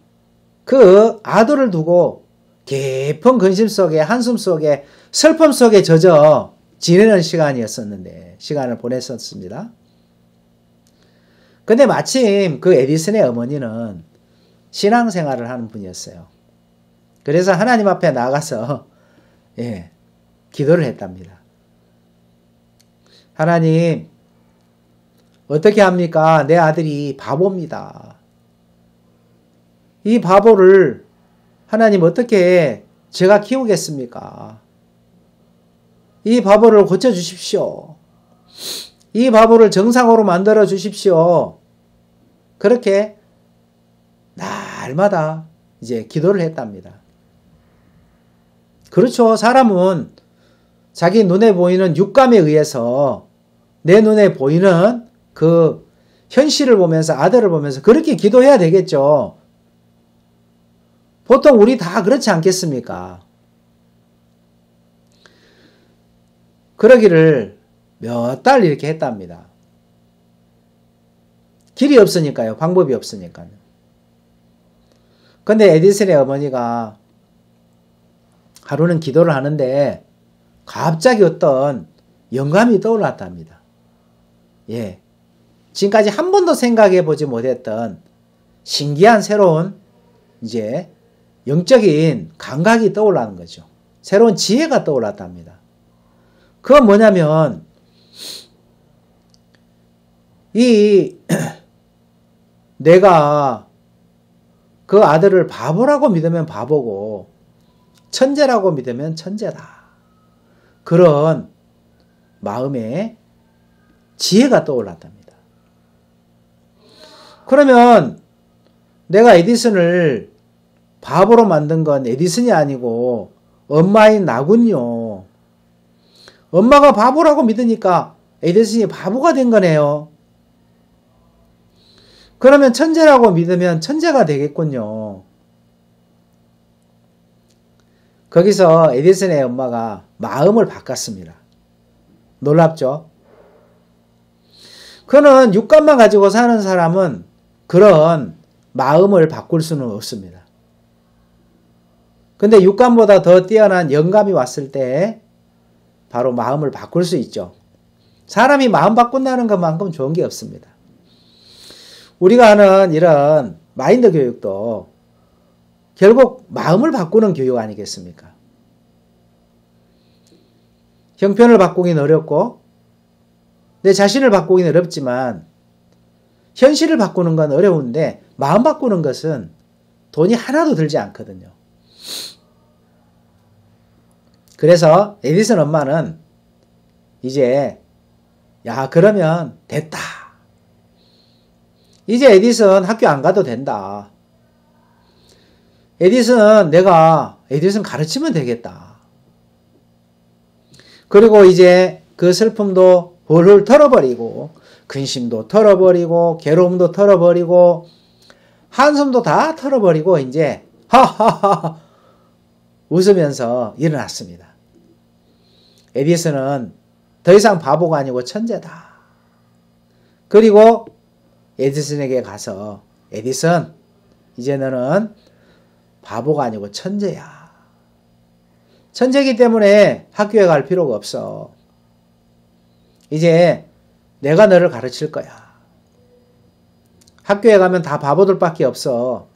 그 아들을 두고 깊은 근심 속에, 한숨 속에, 슬픔 속에 젖어 지내는 시간을 보냈었습니다. 근데 마침 그 에디슨의 어머니는 신앙생활을 하는 분이었어요. 그래서 하나님 앞에 나가서 기도를 했답니다. 하나님, 어떻게 합니까? 내 아들이 바보입니다. 이 바보를 하나님 어떻게 제가 키우겠습니까? 이 바보를 고쳐주십시오. 이 바보를 정상으로 만들어 주십시오. 그렇게 날마다 이제 기도를 했답니다. 그렇죠. 사람은 자기 눈에 보이는 육감에 의해서 내 눈에 보이는 그 현실을 보면서 아들을 보면서 그렇게 기도해야 되겠죠. 보통 우리 다 그렇지 않겠습니까? 그러기를 몇 달 이렇게 했답니다. 길이 없으니까요. 방법이 없으니까요. 근데 에디슨의 어머니가 하루는 기도를 하는데 갑자기 어떤 영감이 떠올랐답니다. 예. 지금까지 한 번도 생각해 보지 못했던 신기한 새로운 이제 영적인 감각이 떠올라는 거죠. 새로운 지혜가 떠올랐답니다. 그건 뭐냐면 내가 그 아들을 바보라고 믿으면 바보고 천재라고 믿으면 천재다. 그런 마음에 지혜가 떠올랐답니다. 그러면 내가 에디슨을 바보로 만든 건 에디슨이 아니고 엄마인 나군요. 엄마가 바보라고 믿으니까 에디슨이 바보가 된 거네요. 그러면 천재라고 믿으면 천재가 되겠군요. 거기서 에디슨의 엄마가 마음을 바꿨습니다. 놀랍죠? 그는 육감만 가지고 사는 사람은 그런 마음을 바꿀 수는 없습니다. 근데 육감보다 더 뛰어난 영감이 왔을 때 바로 마음을 바꿀 수 있죠. 사람이 마음 바꾼다는 것만큼 좋은 게 없습니다. 우리가 하는 이런 마인드 교육도 결국 마음을 바꾸는 교육 아니겠습니까? 형편을 바꾸기는 어렵고 내 자신을 바꾸기는 어렵지만 현실을 바꾸는 건 어려운데 마음 바꾸는 것은 돈이 하나도 들지 않거든요. 그래서 에디슨 엄마는 이제 그러면 됐다. 이제 에디슨 학교 안 가도 된다. 내가 에디슨 가르치면 되겠다. 그리고 이제 그 슬픔도 홀홀 털어버리고 근심도 털어버리고 괴로움도 털어버리고 한숨도 다 털어버리고 이제 하하하 웃으면서 일어났습니다. 에디슨은 더 이상 바보가 아니고 천재다. 그리고 에디슨에게 가서 에디슨 이제 너는 바보가 아니고 천재야. 천재이기 때문에 학교에 갈 필요가 없어. 이제 내가 너를 가르칠 거야. 학교에 가면 다 바보들밖에 없어.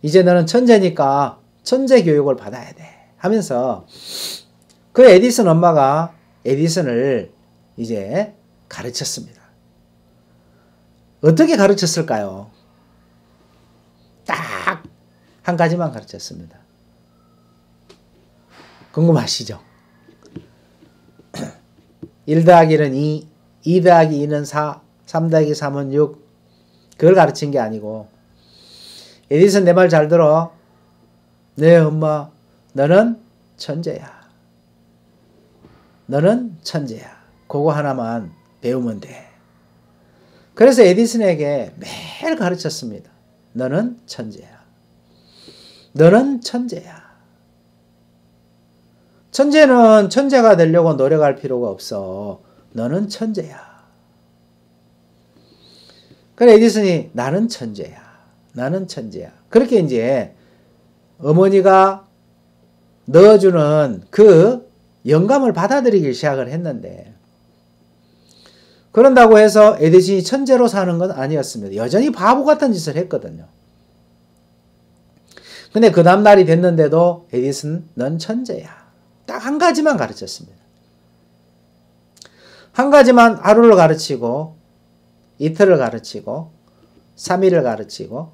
이제 너는 천재니까 천재 교육을 받아야 돼. 하면서 그 에디슨 엄마가 에디슨을 이제 가르쳤습니다. 어떻게 가르쳤을까요? 딱 한 가지만 가르쳤습니다. 궁금하시죠? 1 더하기 1은 2, 2 더하기 2는 4, 3 더하기 3은 6 그걸 가르친 게 아니고 에디슨 내 말 잘 들어. 네 엄마 너는 천재야. 너는 천재야. 그거 하나만 배우면 돼. 그래서 에디슨에게 매일 가르쳤습니다. 너는 천재야. 너는 천재야. 천재는 천재가 되려고 노력할 필요가 없어. 너는 천재야. 그래 에디슨이 나는 천재야. 나는 천재야. 그렇게 이제 어머니가 넣어주는 그 영감을 받아들이기 시작을 했는데 그런다고 해서 에디슨이 천재로 사는 건 아니었습니다. 여전히 바보 같은 짓을 했거든요. 근데 그 다음날이 됐는데도 에디슨 넌 천재야. 딱 한 가지만 가르쳤습니다. 한 가지만 하루를 가르치고 이틀을 가르치고 3일을 가르치고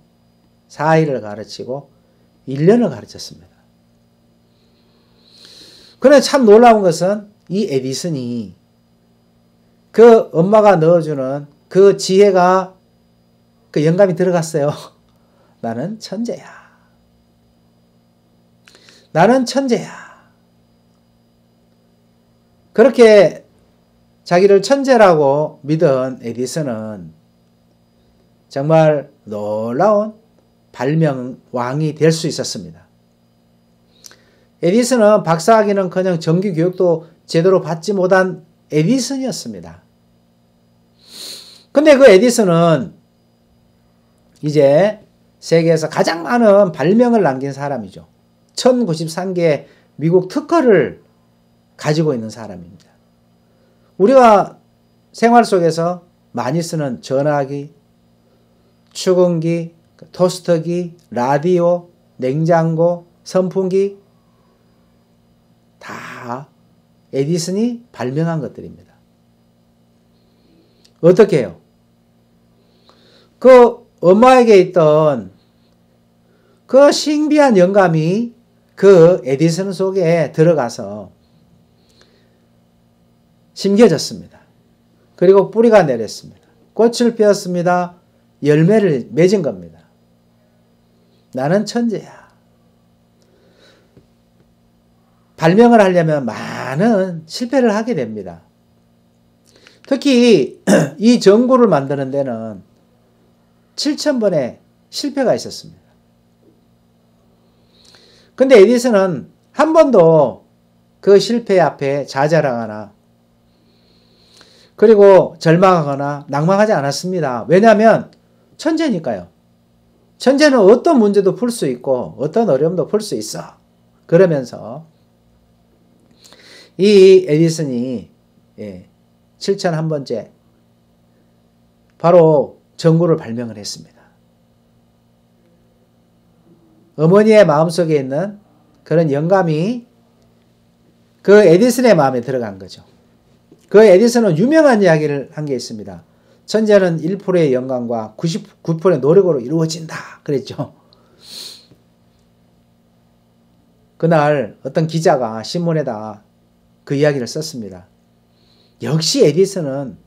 4일을 가르치고 1년을 가르쳤습니다. 그런데 참 놀라운 것은 이 에디슨이 그 엄마가 넣어주는 그 지혜가 그 영감이 들어갔어요. 나는 천재야. 나는 천재야. 그렇게 자기를 천재라고 믿은 에디슨은 정말 놀라운 발명왕이 될 수 있었습니다. 에디슨은 박사학위는커녕 정규 교육도 제대로 받지 못한 에디슨이었습니다. 근데 그 에디슨은 이제 세계에서 가장 많은 발명을 남긴 사람이죠. 1093개의 미국 특허를 가지고 있는 사람입니다. 우리가 생활 속에서 많이 쓰는 전화기, 축음기, 토스터기, 라디오, 냉장고, 선풍기 다 에디슨이 발명한 것들입니다. 어떻게 해요? 그 엄마에게 있던 그 신비한 영감이 그 에디슨 속에 들어가서 심겨졌습니다. 그리고 뿌리가 내렸습니다. 꽃을 피웠습니다. 열매를 맺은 겁니다. 나는 천재야. 발명을 하려면 많은 실패를 하게 됩니다. 특히 이 전구를 만드는 데는 7,000번의 실패가 있었습니다. 근데 에디슨은 한 번도 그 실패 앞에 좌절하거나 그리고 절망하거나 낭망하지 않았습니다. 왜냐하면 천재니까요. 천재는 어떤 문제도 풀 수 있고 어떤 어려움도 풀 수 있어. 그러면서 이 에디슨이 7,001번째 바로 전구를 발명을 했습니다. 어머니의 마음속에 있는 그런 영감이 그 에디슨의 마음에 들어간 거죠. 그 에디슨은 유명한 이야기를 한 게 있습니다. 천재는 1%의 영감과 99%의 노력으로 이루어진다 그랬죠. 그날 어떤 기자가 신문에다 그 이야기를 썼습니다. 역시 에디슨은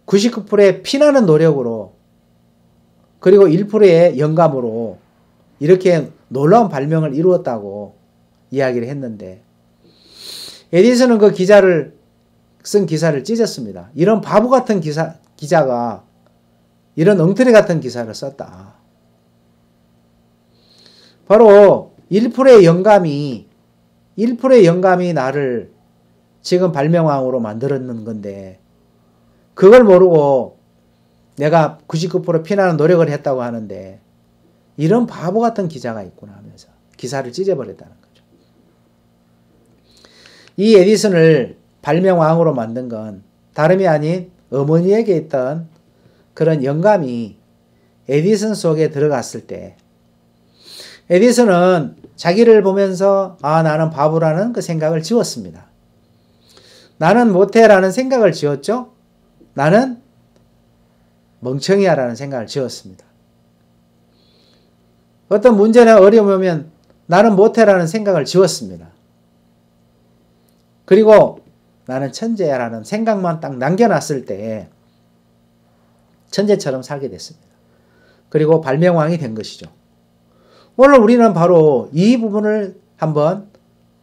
99%의 피나는 노력으로 그리고 1%의 영감으로 이렇게 놀라운 발명을 이루었다고 이야기를 했는데 에디슨은 그 기자를 쓴 기사를 찢었습니다. 이런 바보 같은 기자가 이런 엉터리 같은 기사를 썼다. 바로 1%의 영감이 나를 지금 발명왕으로 만들었는 건데 그걸 모르고 내가 99% 피나는 노력을 했다고 하는데 이런 바보 같은 기자가 있구나 하면서 기사를 찢어버렸다는 거죠. 이 에디슨을 발명왕으로 만든 건 다름이 아닌 어머니에게 있던 그런 영감이 에디슨 속에 들어갔을 때 에디슨은 자기를 보면서 나는 바보라는 그 생각을 지웠습니다. 나는 못해라는 생각을 지웠죠. 나는 멍청이야라는 생각을 지웠습니다. 어떤 문제나 어려움이 오면 나는 못해라는 생각을 지웠습니다. 그리고 나는 천재야라는 생각만 딱 남겨놨을 때 천재처럼 살게 됐습니다. 그리고 발명왕이 된 것이죠. 오늘 우리는 바로 이 부분을 한번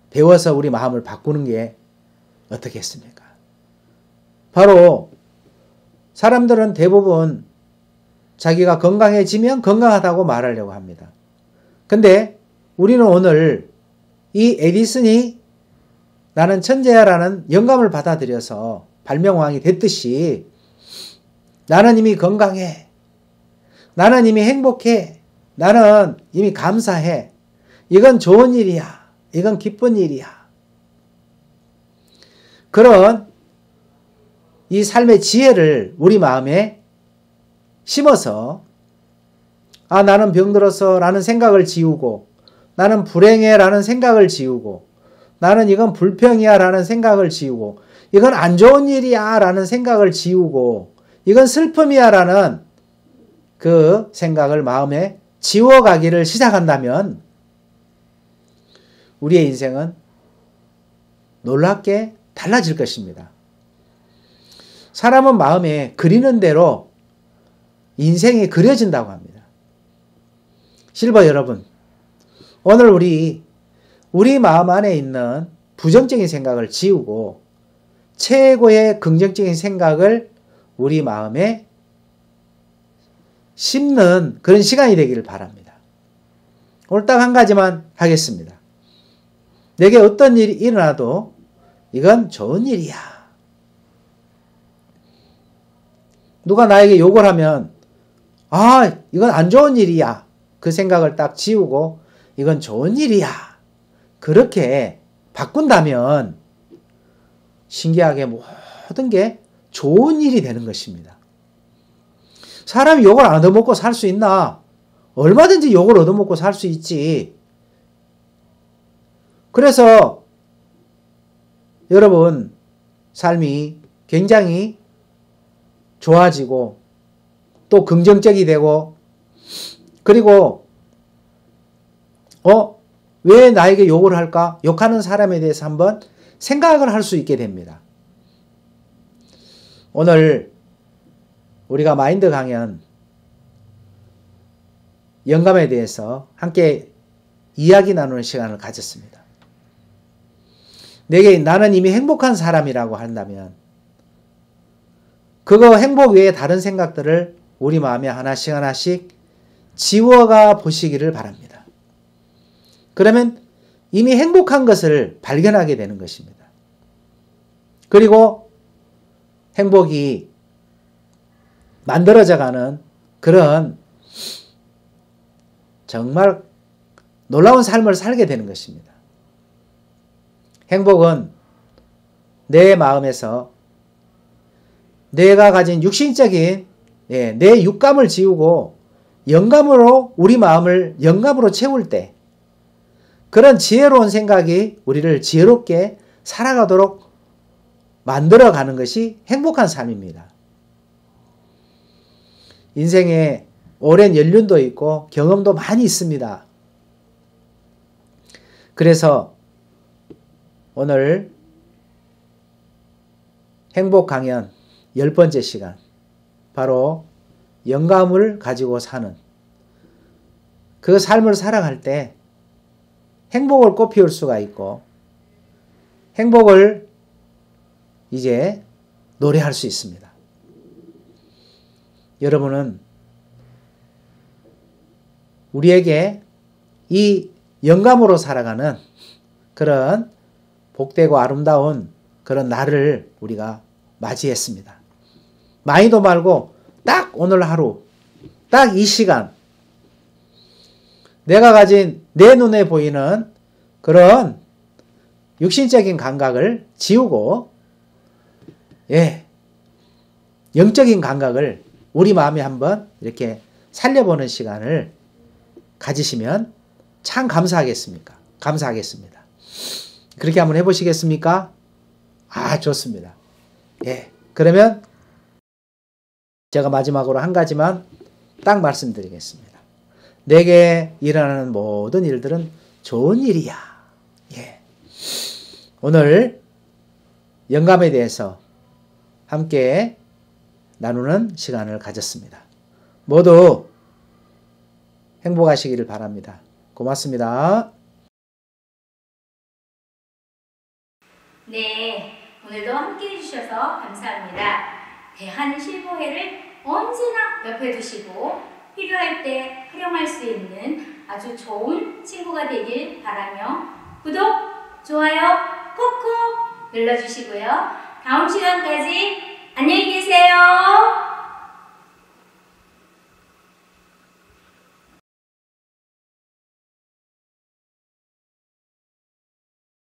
배워서 우리 마음을 바꾸는 게 어떻겠습니까? 바로 사람들은 대부분 자기가 건강해지면 건강하다고 말하려고 합니다. 근데 우리는 오늘 이 에디슨이 나는 천재야라는 영감을 받아들여서 발명왕이 됐듯이 나는 이미 건강해. 나는 이미 행복해. 나는 이미 감사해. 이건 좋은 일이야. 이건 기쁜 일이야. 그런 이 삶의 지혜를 우리 마음에 심어서 나는 병들어서 라는 생각을 지우고 나는 불행해 라는 생각을 지우고 나는 이건 불평이야 라는 생각을 지우고 이건 안 좋은 일이야 라는 생각을 지우고 이건 슬픔이야 라는 그 생각을 마음에 지워가기를 시작한다면 우리의 인생은 놀랍게 달라질 것입니다. 사람은 마음에 그리는 대로 인생이 그려진다고 합니다. 실버 여러분, 오늘 우리 마음 안에 있는 부정적인 생각을 지우고 최고의 긍정적인 생각을 우리 마음에 심는 그런 시간이 되기를 바랍니다. 오늘 딱 한 가지만 하겠습니다. 내게 어떤 일이 일어나도 이건 좋은 일이야. 누가 나에게 욕을 하면 아, 이건 안 좋은 일이야. 그 생각을 딱 지우고 이건 좋은 일이야. 그렇게 바꾼다면 신기하게 모든 게 좋은 일이 되는 것입니다. 사람이 욕을 안 얻어먹고 살 수 있나? 얼마든지 욕을 얻어먹고 살 수 있지. 그래서 여러분 삶이 굉장히 좋아지고 또 긍정적이 되고 그리고 왜 나에게 욕을 할까? 욕하는 사람에 대해서 한번 생각을 할 수 있게 됩니다. 오늘 우리가 마인드 강연 영감에 대해서 함께 이야기 나누는 시간을 가졌습니다. 내게 나는 이미 행복한 사람이라고 한다면 그거 행복 외에 다른 생각들을 우리 마음에 하나씩 하나씩 지워가 보시기를 바랍니다. 그러면 이미 행복한 것을 발견하게 되는 것입니다. 그리고 행복이 만들어져가는 그런 정말 놀라운 삶을 살게 되는 것입니다. 행복은 내 마음에서 내가 가진 육신적인 내 육감을 지우고 영감으로 우리 마음을 영감으로 채울 때 그런 지혜로운 생각이 우리를 지혜롭게 살아가도록 만들어가는 것이 행복한 삶입니다. 인생에 오랜 연륜도 있고 경험도 많이 있습니다. 그래서 오늘 행복 강연 10번째 시간 바로 영감을 가지고 사는 그 삶을 살아갈 때 행복을 꽃피울 수가 있고 행복을 이제 노래할 수 있습니다. 여러분은 우리에게 이 영감으로 살아가는 그런 복되고 아름다운 그런 날을 우리가 맞이했습니다. 많이도 말고 딱 오늘 하루, 딱 이 시간 내가 가진 내 눈에 보이는 그런 육신적인 감각을 지우고 영적인 감각을 우리 마음에 한번 이렇게 살려보는 시간을 가지시면 참 감사하겠습니다. 그렇게 한번 해보시겠습니까? 좋습니다. 그러면 제가 마지막으로 한 가지만 딱 말씀드리겠습니다. 내게 일어나는 모든 일들은 좋은 일이야. 오늘 영감에 대해서 함께 나누는 시간을 가졌습니다. 모두 행복하시기를 바랍니다. 고맙습니다. 네, 오늘도 함께 해주셔서 감사합니다. 대한실버회를 언제나 옆에 두시고 필요할 때 활용할 수 있는 아주 좋은 친구가 되길 바라며 구독, 좋아요 꾹꾹 눌러주시고요. 다음 시간까지 안녕히 계세요.